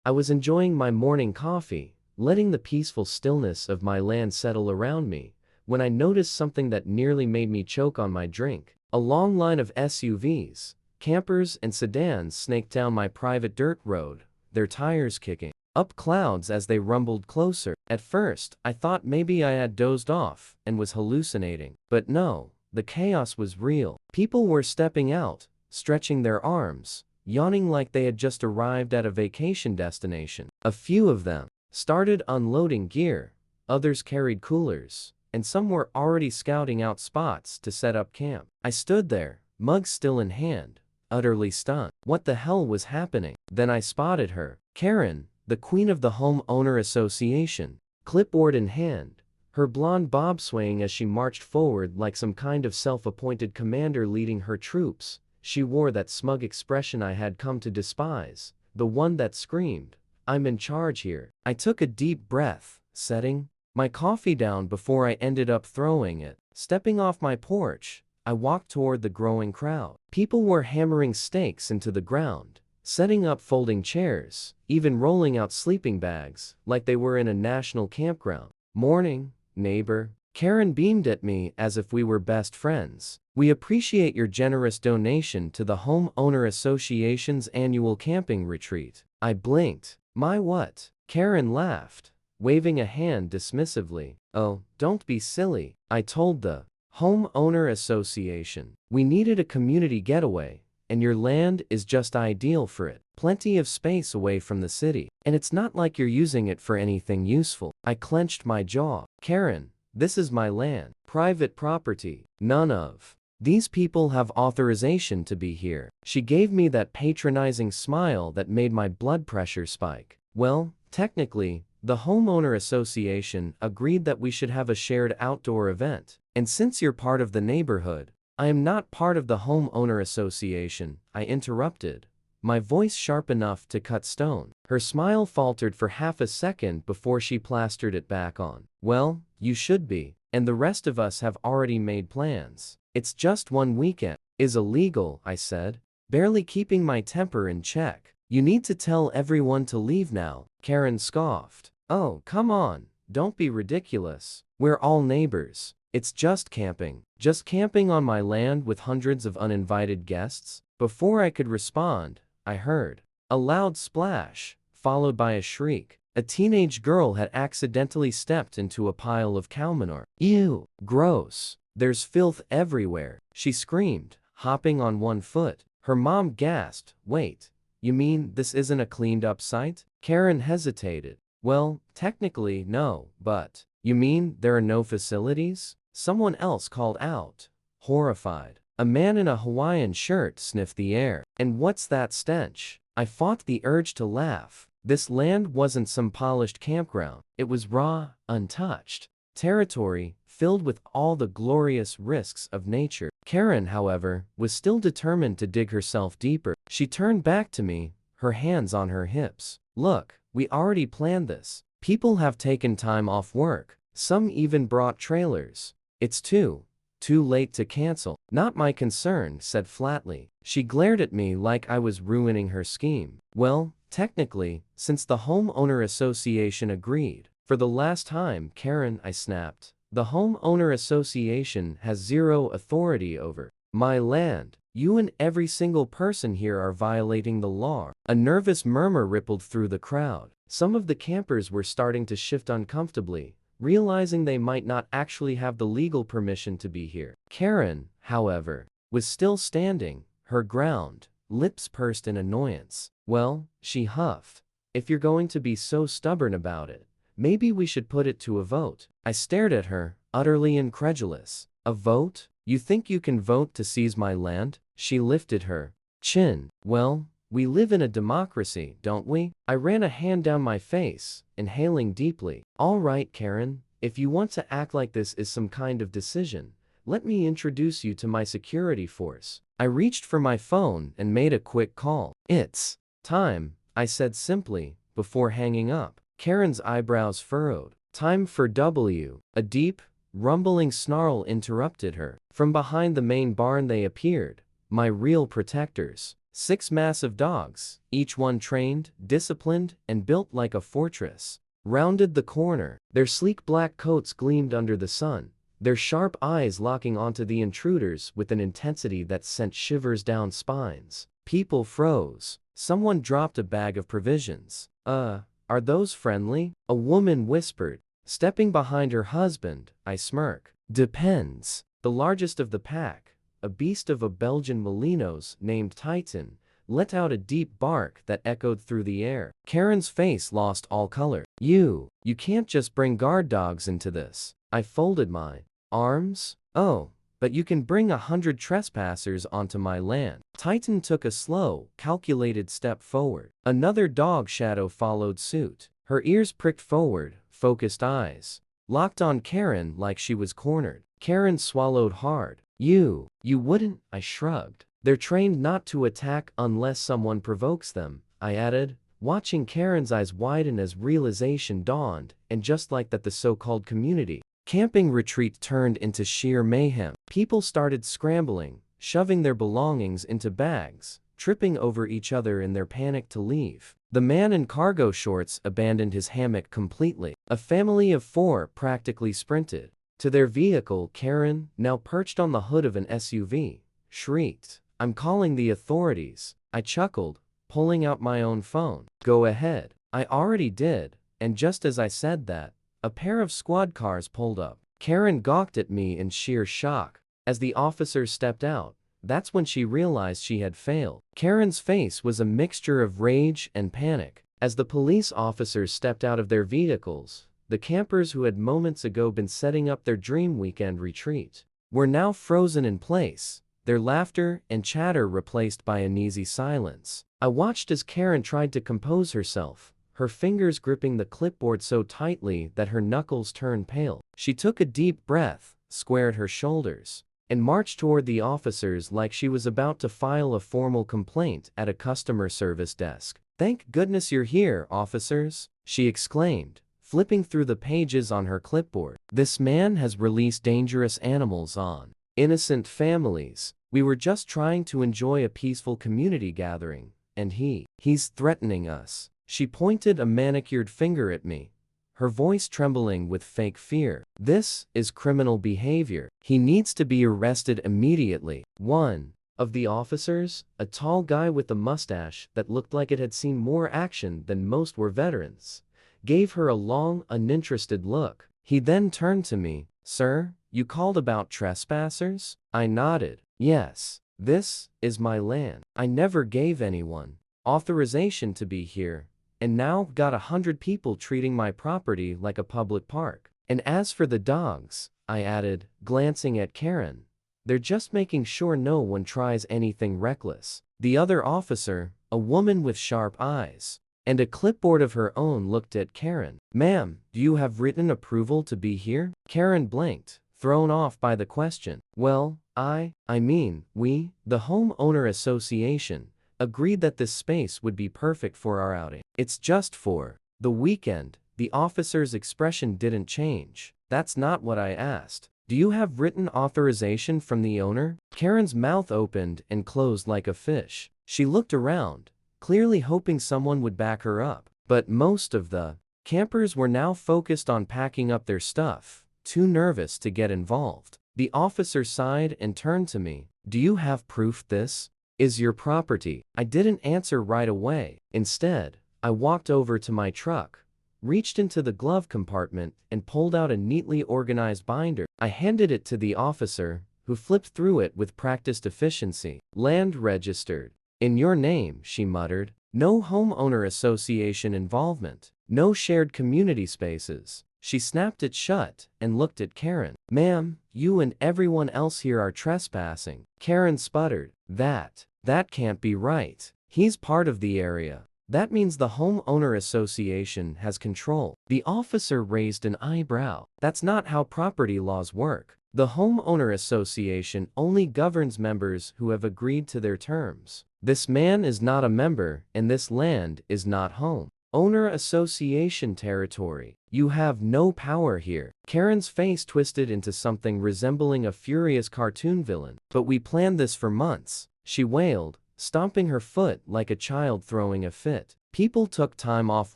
I was enjoying my morning coffee, letting the peaceful stillness of my land settle around me, when I noticed something that nearly made me choke on my drink. A long line of SUVs, campers and sedans snaked down my private dirt road, their tires kicking up clouds as they rumbled closer. At first, I thought maybe I had dozed off and was hallucinating. But no, the chaos was real. People were stepping out, stretching their arms, yawning like they had just arrived at a vacation destination. A few of them started unloading gear, others carried coolers, and some were already scouting out spots to set up camp. I stood there, mug still in hand, utterly stunned. What the hell was happening? Then I spotted her, Karen, the queen of the homeowner association, clipboard in hand, her blonde bob swaying as she marched forward like some kind of self-appointed commander leading her troops. She wore that smug expression I had come to despise, the one that screamed, "I'm in charge here." I took a deep breath, setting my coffee down before I ended up throwing it. Stepping off my porch, I walked toward the growing crowd. People were hammering stakes into the ground, setting up folding chairs, even rolling out sleeping bags, like they were in a national campground. "Morning, neighbor." Karen beamed at me as if we were best friends. "We appreciate your generous donation to the Homeowner Association's annual camping retreat." I blinked. "My what?" Karen laughed, waving a hand dismissively. "Oh, don't be silly. I told the Homeowner Association we needed a community getaway, and your land is just ideal for it. Plenty of space away from the city, and it's not like you're using it for anything useful." I clenched my jaw. "Karen, this is my land, private property. None of these people have authorization to be here." She gave me that patronizing smile that made my blood pressure spike. "Well, technically, the Homeowner Association agreed that we should have a shared outdoor event. And since you're part of the neighborhood—" "I am not part of the Homeowner Association," I interrupted, my voice sharp enough to cut stone. Her smile faltered for half a second before she plastered it back on. "Well, you should be, and the rest of us have already made plans. It's just one weekend." "Is illegal," I said, barely keeping my temper in check. "You need to tell everyone to leave now," Karen scoffed. "Oh, come on, don't be ridiculous. We're all neighbors. It's just camping." "Just camping on my land with hundreds of uninvited guests?" Before I could respond, I heard a loud splash, followed by a shriek. A teenage girl had accidentally stepped into a pile of cow manure. "Ew, gross. There's filth everywhere," she screamed, hopping on one foot. Her mom gasped. "Wait, you mean this isn't a cleaned-up site?" Karen hesitated. "Well, technically no, but..." "You mean there are no facilities?" someone else called out, horrified. A man in a Hawaiian shirt sniffed the air. "And what's that stench?" I fought the urge to laugh. This land wasn't some polished campground. It was raw, untouched territory, filled with all the glorious risks of nature. Karen, however, was still determined to dig herself deeper. She turned back to me, her hands on her hips. "Look, we already planned this. People have taken time off work. Some even brought trailers. It's too late to cancel." "Not my concern," said flatly. She glared at me like I was ruining her scheme. "Well, technically, since the Homeowner Association agreed." "For the last time, Karen," I snapped. "The Homeowner Association has zero authority over my land. You and every single person here are violating the law." A nervous murmur rippled through the crowd. Some of the campers were starting to shift uncomfortably, realizing they might not actually have the legal permission to be here. Karen, however, was still standing, her ground, lips pursed in annoyance. "Well," she huffed, "if you're going to be so stubborn about it, maybe we should put it to a vote." I stared at her, utterly incredulous. "A vote? You think you can vote to seize my land?" She lifted her chin. "Well, we live in a democracy, don't we?" I ran a hand down my face, inhaling deeply. "All right, Karen, if you want to act like this is some kind of decision, let me introduce you to my security force." I reached for my phone and made a quick call. "It's time," I said simply, before hanging up. Karen's eyebrows furrowed. "Time for W." A deep, rumbling snarl interrupted her. From behind the main barn they appeared, my real protectors, 6 massive dogs, each one trained, disciplined, and built like a fortress, rounded the corner. Their sleek black coats gleamed under the sun, their sharp eyes locking onto the intruders with an intensity that sent shivers down spines. People froze. Someone dropped a bag of provisions. Are those friendly?" a woman whispered. Stepping behind her husband, I smirk. "Depends." The largest of the pack, a beast of a Belgian Molinos named Titan, let out a deep bark that echoed through the air. Karen's face lost all color. You can't just bring guard dogs into this." I folded my arms. "Oh, but you can bring 100 trespassers onto my land." Titan took a slow, calculated step forward. Another dog shadow followed suit. Her ears pricked forward, focused eyes locked on Karen like she was cornered. Karen swallowed hard. You wouldn't," I shrugged. "They're trained not to attack unless someone provokes them," I added, watching Karen's eyes widen as realization dawned, and just like that the so-called community camping retreat turned into sheer mayhem. People started scrambling, shoving their belongings into bags, tripping over each other in their panic to leave. The man in cargo shorts abandoned his hammock completely. A family of 4 practically sprinted to their vehicle. Karen, now perched on the hood of an SUV, shrieked, "I'm calling the authorities." I chuckled, pulling out my own phone. "Go ahead." I already did, and just as I said that, a pair of squad cars pulled up. Karen gawked at me in sheer shock. As the officers stepped out, that's when she realized she had failed. Karen's face was a mixture of rage and panic. As the police officers stepped out of their vehicles, the campers who had moments ago been setting up their dream weekend retreat were now frozen in place, their laughter and chatter replaced by uneasy silence. I watched as Karen tried to compose herself, her fingers gripping the clipboard so tightly that her knuckles turned pale. She took a deep breath, squared her shoulders, and marched toward the officers like she was about to file a formal complaint at a customer service desk. "Thank goodness you're here, officers," she exclaimed, flipping through the pages on her clipboard. "This man has released dangerous animals on innocent families. We were just trying to enjoy a peaceful community gathering, and he's threatening us." She pointed a manicured finger at me, her voice trembling with fake fear. "This is criminal behavior. He needs to be arrested immediately." One of the officers, a tall guy with a mustache that looked like it had seen more action than most were veterans, gave her a long, uninterested look. He then turned to me. "Sir, you called about trespassers?" I nodded. "Yes. This is my land. I never gave anyone authorization to be here, and now got 100 people treating my property like a public park. And as for the dogs," I added, glancing at Karen, "they're just making sure no one tries anything reckless." The other officer, a woman with sharp eyes and a clipboard of her own, looked at Karen. "Ma'am, do you have written approval to be here?" Karen blinked, thrown off by the question. "Well, I mean, we, the homeowner association, agreed that this space would be perfect for our outing. It's just for the weekend." The officer's expression didn't change. "That's not what I asked. Do you have written authorization from the owner?" Karen's mouth opened and closed like a fish. She looked around, clearly hoping someone would back her up. But most of the campers were now focused on packing up their stuff, too nervous to get involved. The officer sighed and turned to me. "Do you have proof this is your property?" I didn't answer right away. Instead, I walked over to my truck, reached into the glove compartment, and pulled out a neatly organized binder. I handed it to the officer, who flipped through it with practiced efficiency. "Land registered in your name," she muttered. "No homeowner association involvement. No shared community spaces." She snapped it shut and looked at Karen. "Ma'am, you and everyone else here are trespassing." Karen sputtered. That can't be right. He's part of the area. That means the homeowner association has control." The officer raised an eyebrow. "That's not how property laws work. The homeowner association only governs members who have agreed to their terms. This man is not a member, and this land is not home owner association territory. You have no power here." Karen's face twisted into something resembling a furious cartoon villain. "But we planned this for months," she wailed, stomping her foot like a child throwing a fit. People took time off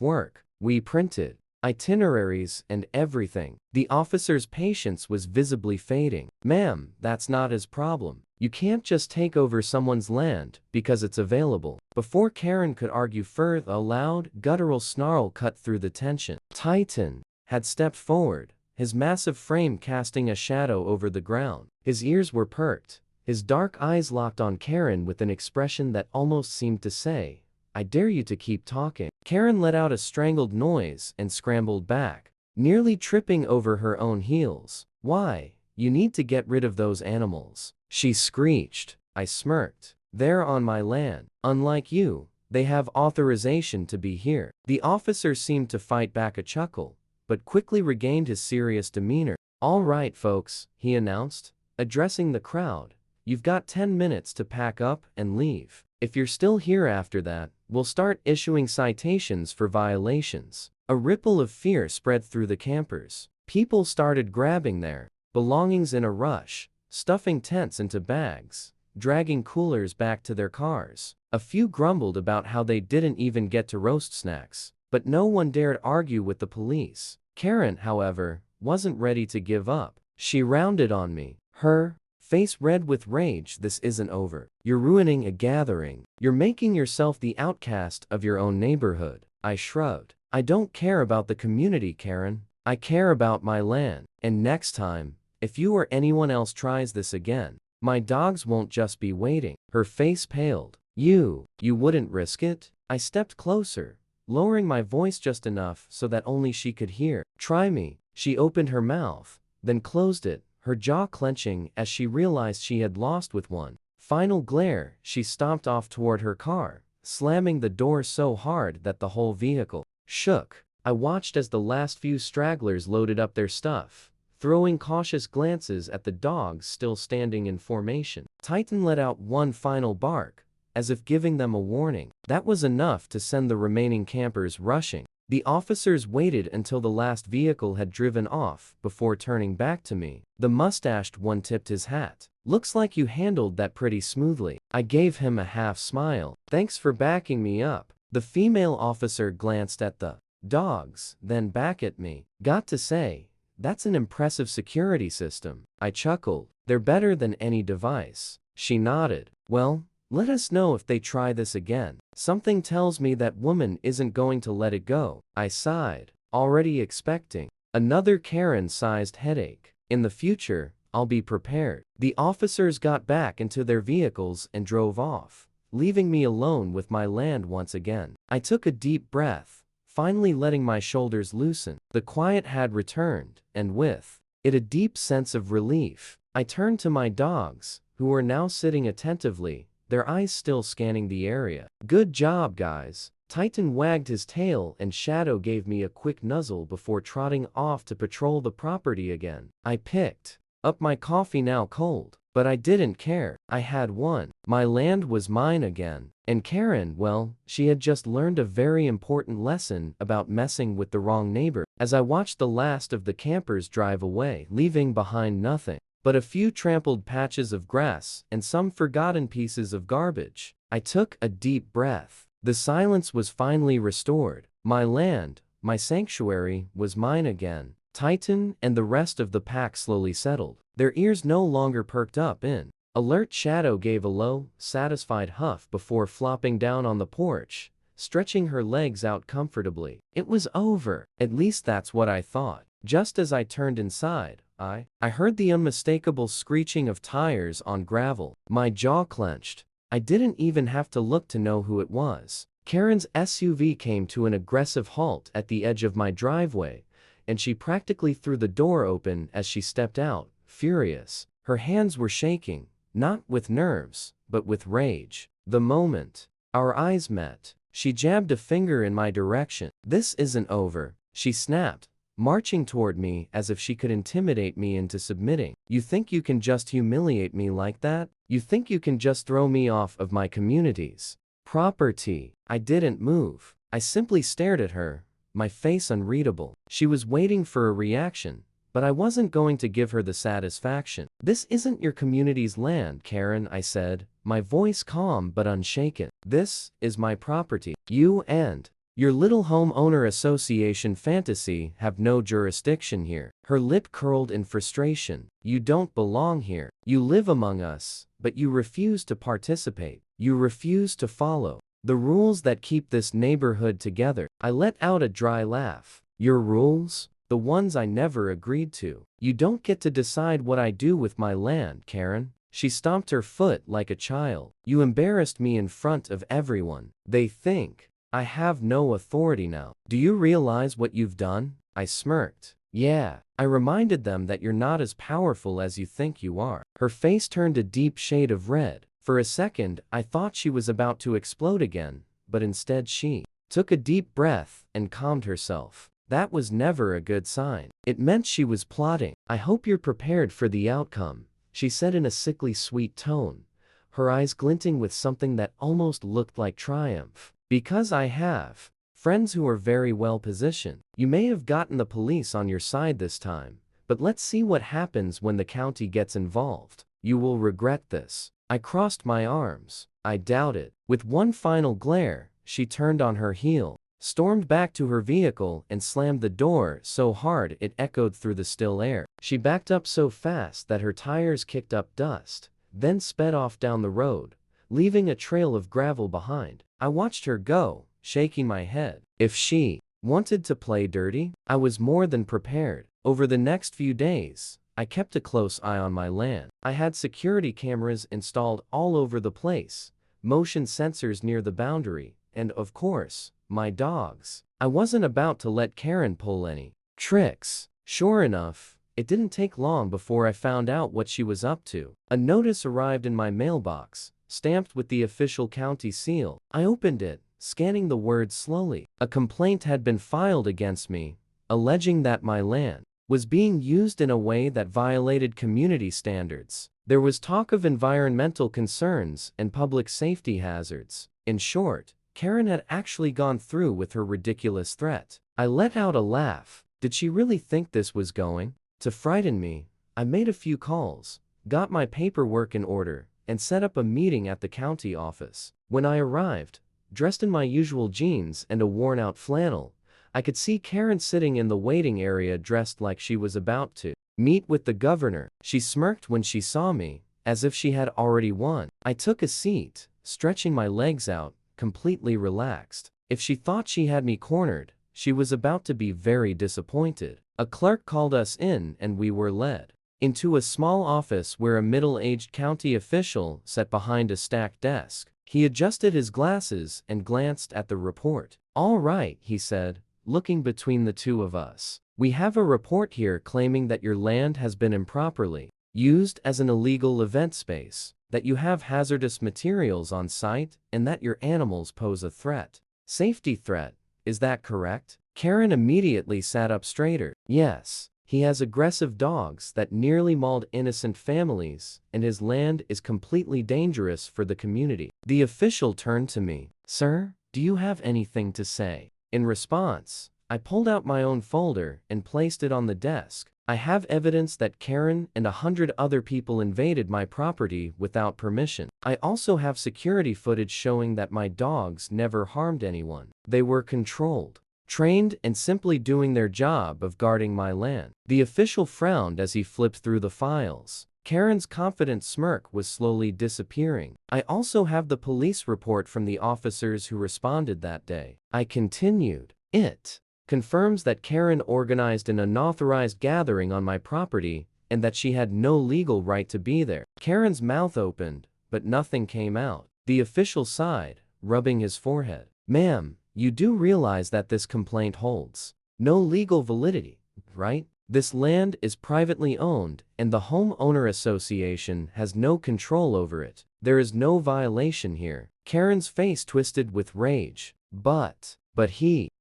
work. We printed itineraries and everything. The officer's patience was visibly fading. "Ma'am, that's not his problem. You can't just take over someone's land because it's available." Before Karen could argue further, a loud, guttural snarl cut through the tension. Titan had stepped forward, his massive frame casting a shadow over the ground. His ears were perked, his dark eyes locked on Karen with an expression that almost seemed to say, "I dare you to keep talking." Karen let out a strangled noise and scrambled back, nearly tripping over her own heels. "Why? You need to get rid of those animals," she screeched. I smirked. "They're on my land. Unlike you, they have authorization to be here." The officer seemed to fight back a chuckle, but quickly regained his serious demeanor. "All right, folks," he announced, addressing the crowd. "You've got 10 minutes to pack up and leave. If you're still here after that, we'll start issuing citations for violations." A ripple of fear spread through the campers. People started grabbing their belongings in a rush, stuffing tents into bags, dragging coolers back to their cars. A few grumbled about how they didn't even get to roast snacks, but no one dared argue with the police. Karen, however, wasn't ready to give up. She rounded on me, her face red with rage. "This isn't over. You're ruining a gathering. You're making yourself the outcast of your own neighborhood." I shrugged. "I don't care about the community, Karen. I care about my land. And next time, if you or anyone else tries this again, my dogs won't just be waiting." Her face paled. You wouldn't risk it?" I stepped closer, lowering my voice just enough so that only she could hear. "Try me." She opened her mouth, then closed it, her jaw clenching as she realized she had lost. With one final glare, she stomped off toward her car, slamming the door so hard that the whole vehicle shook. I watched as the last few stragglers loaded up their stuff, throwing cautious glances at the dogs still standing in formation. Titan let out one final bark, as if giving them a warning. That was enough to send the remaining campers rushing. The officers waited until the last vehicle had driven off before turning back to me. The mustached one tipped his hat. "Looks like you handled that pretty smoothly." I gave him a half smile. "Thanks for backing me up." The female officer glanced at the dogs, then back at me. "Got to say, that's an impressive security system." I chuckled. "They're better than any device." She nodded. "Well, let us know if they try this again." "Something tells me that woman isn't going to let it go." I sighed, already expecting another Karen-sized headache. In the future, I'll be prepared. The officers got back into their vehicles and drove off, leaving me alone with my land once again. I took a deep breath, finally letting my shoulders loosen. The quiet had returned, and with it a deep sense of relief. I turned to my dogs, who were now sitting attentively, their eyes still scanning the area. "Good job, guys." Titan wagged his tail and Shadow gave me a quick nuzzle before trotting off to patrol the property again. I picked up my coffee, now cold, but I didn't care. I had won. My land was mine again. And Karen, well, she had just learned a very important lesson about messing with the wrong neighbor. As I watched the last of the campers drive away, leaving behind nothing but a few trampled patches of grass and some forgotten pieces of garbage, I took a deep breath. The silence was finally restored. My land, my sanctuary, was mine again. Titan and the rest of the pack slowly settled, their ears no longer perked up in alert. Shadow gave a low, satisfied huff before flopping down on the porch, stretching her legs out comfortably. It was over. At least that's what I thought. Just as I turned inside, I heard the unmistakable screeching of tires on gravel. My jaw clenched. I didn't even have to look to know who it was. Karen's SUV came to an aggressive halt at the edge of my driveway, and she practically threw the door open as she stepped out, furious. Her hands were shaking, not with nerves, but with rage. The moment our eyes met, she jabbed a finger in my direction. "This isn't over," she snapped, marching toward me as if she could intimidate me into submitting. "You think you can just humiliate me like that? You think you can just throw me off of my community's property?" I didn't move. I simply stared at her, my face unreadable. She was waiting for a reaction, but I wasn't going to give her the satisfaction. "This isn't your community's land, Karen," I said, my voice calm but unshaken. This is my property. You and your little homeowner association fantasy have no jurisdiction here. Her lip curled in frustration. You don't belong here. You live among us, but you refuse to participate. You refuse to follow the rules that keep this neighborhood together. I let out a dry laugh. Your rules? The ones I never agreed to. You don't get to decide what I do with my land, Karen. She stomped her foot like a child. You embarrassed me in front of everyone. They think I have no authority now. Do you realize what you've done? I smirked. Yeah. I reminded them that you're not as powerful as you think you are. Her face turned a deep shade of red. For a second, I thought she was about to explode again, but instead she took a deep breath and calmed herself. That was never a good sign. It meant she was plotting. I hope you're prepared for the outcome, she said in a sickly sweet tone, her eyes glinting with something that almost looked like triumph. Because I have friends who are very well positioned. You may have gotten the police on your side this time, but let's see what happens when the county gets involved. You will regret this. I crossed my arms. I doubt it. With one final glare, she turned on her heel, stormed back to her vehicle and slammed the door so hard it echoed through the still air. She backed up so fast that her tires kicked up dust, then sped off down the road, leaving a trail of gravel behind. I watched her go, shaking my head. If she wanted to play dirty, I was more than prepared. Over the next few days, I kept a close eye on my land. I had security cameras installed all over the place, motion sensors near the boundary, and of course, my dogs. I wasn't about to let Karen pull any tricks. Sure enough, it didn't take long before I found out what she was up to. A notice arrived in my mailbox, stamped with the official county seal. I opened it, scanning the words slowly. A complaint had been filed against me, alleging that my land was being used in a way that violated community standards. There was talk of environmental concerns and public safety hazards. In short, Karen had actually gone through with her ridiculous threat. I let out a laugh. Did she really think this was going to frighten me? I made a few calls, got my paperwork in order, and set up a meeting at the county office. When I arrived, dressed in my usual jeans and a worn-out flannel, I could see Karen sitting in the waiting area dressed like she was about to meet with the governor. She smirked when she saw me, as if she had already won. I took a seat, stretching my legs out, completely relaxed. If she thought she had me cornered, she was about to be very disappointed. A clerk called us in and we were led into a small office where a middle-aged county official sat behind a stacked desk. He adjusted his glasses and glanced at the report. All right, he said, looking between the two of us. We have a report here claiming that your land has been improperly used as an illegal event space, that you have hazardous materials on site, and that your animals pose a threat. Safety threat, is that correct? Karen immediately sat up straighter. Yes. He has aggressive dogs that nearly mauled innocent families, and his land is completely dangerous for the community. The official turned to me. Sir, do you have anything to say? In response, I pulled out my own folder and placed it on the desk. I have evidence that Karen and 100 other people invaded my property without permission. I also have security footage showing that my dogs never harmed anyone. They were controlled, trained, and simply doing their job of guarding my land. The official frowned as he flipped through the files. Karen's confident smirk was slowly disappearing. I also have the police report from the officers who responded that day. I continued. It confirms that Karen organized an unauthorized gathering on my property and that she had no legal right to be there. Karen's mouth opened, but nothing came out. The official sighed, rubbing his forehead. Ma'am, you do realize that this complaint holds no legal validity, right? This land is privately owned, and the homeowner association has no control over it. There is no violation here. Karen's face twisted with rage. But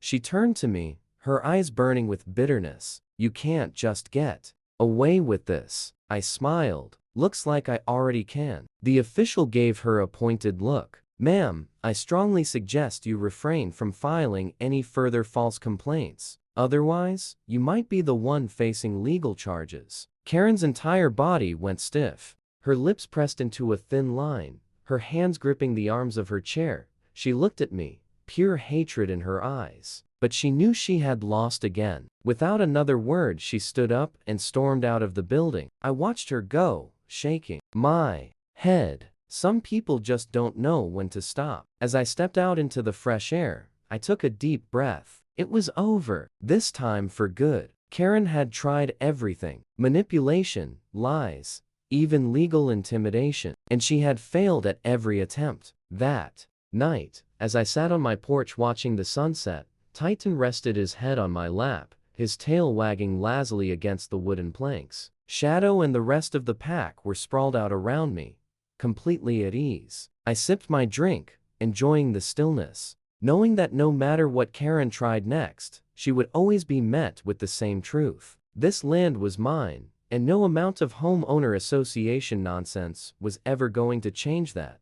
she turned to me, her eyes burning with bitterness. You can't just get away with this. I smiled. Looks like I already can. The official gave her a pointed look. Ma'am, I strongly suggest you refrain from filing any further false complaints. Otherwise, you might be the one facing legal charges. Karen's entire body went stiff. Her lips pressed into a thin line, her hands gripping the arms of her chair. She looked at me, pure hatred in her eyes. But she knew she had lost again. Without another word, she stood up and stormed out of the building. I watched her go, shaking my head. Some people just don't know when to stop. As I stepped out into the fresh air, I took a deep breath. It was over. This time for good. Karen had tried everything: manipulation, lies, even legal intimidation. And she had failed at every attempt. That night, as I sat on my porch watching the sunset, Titan rested his head on my lap, his tail wagging lazily against the wooden planks. Shadow and the rest of the pack were sprawled out around me, completely at ease. I sipped my drink, enjoying the stillness, knowing that no matter what Karen tried next, she would always be met with the same truth. This land was mine, and no amount of homeowner association nonsense was ever going to change that.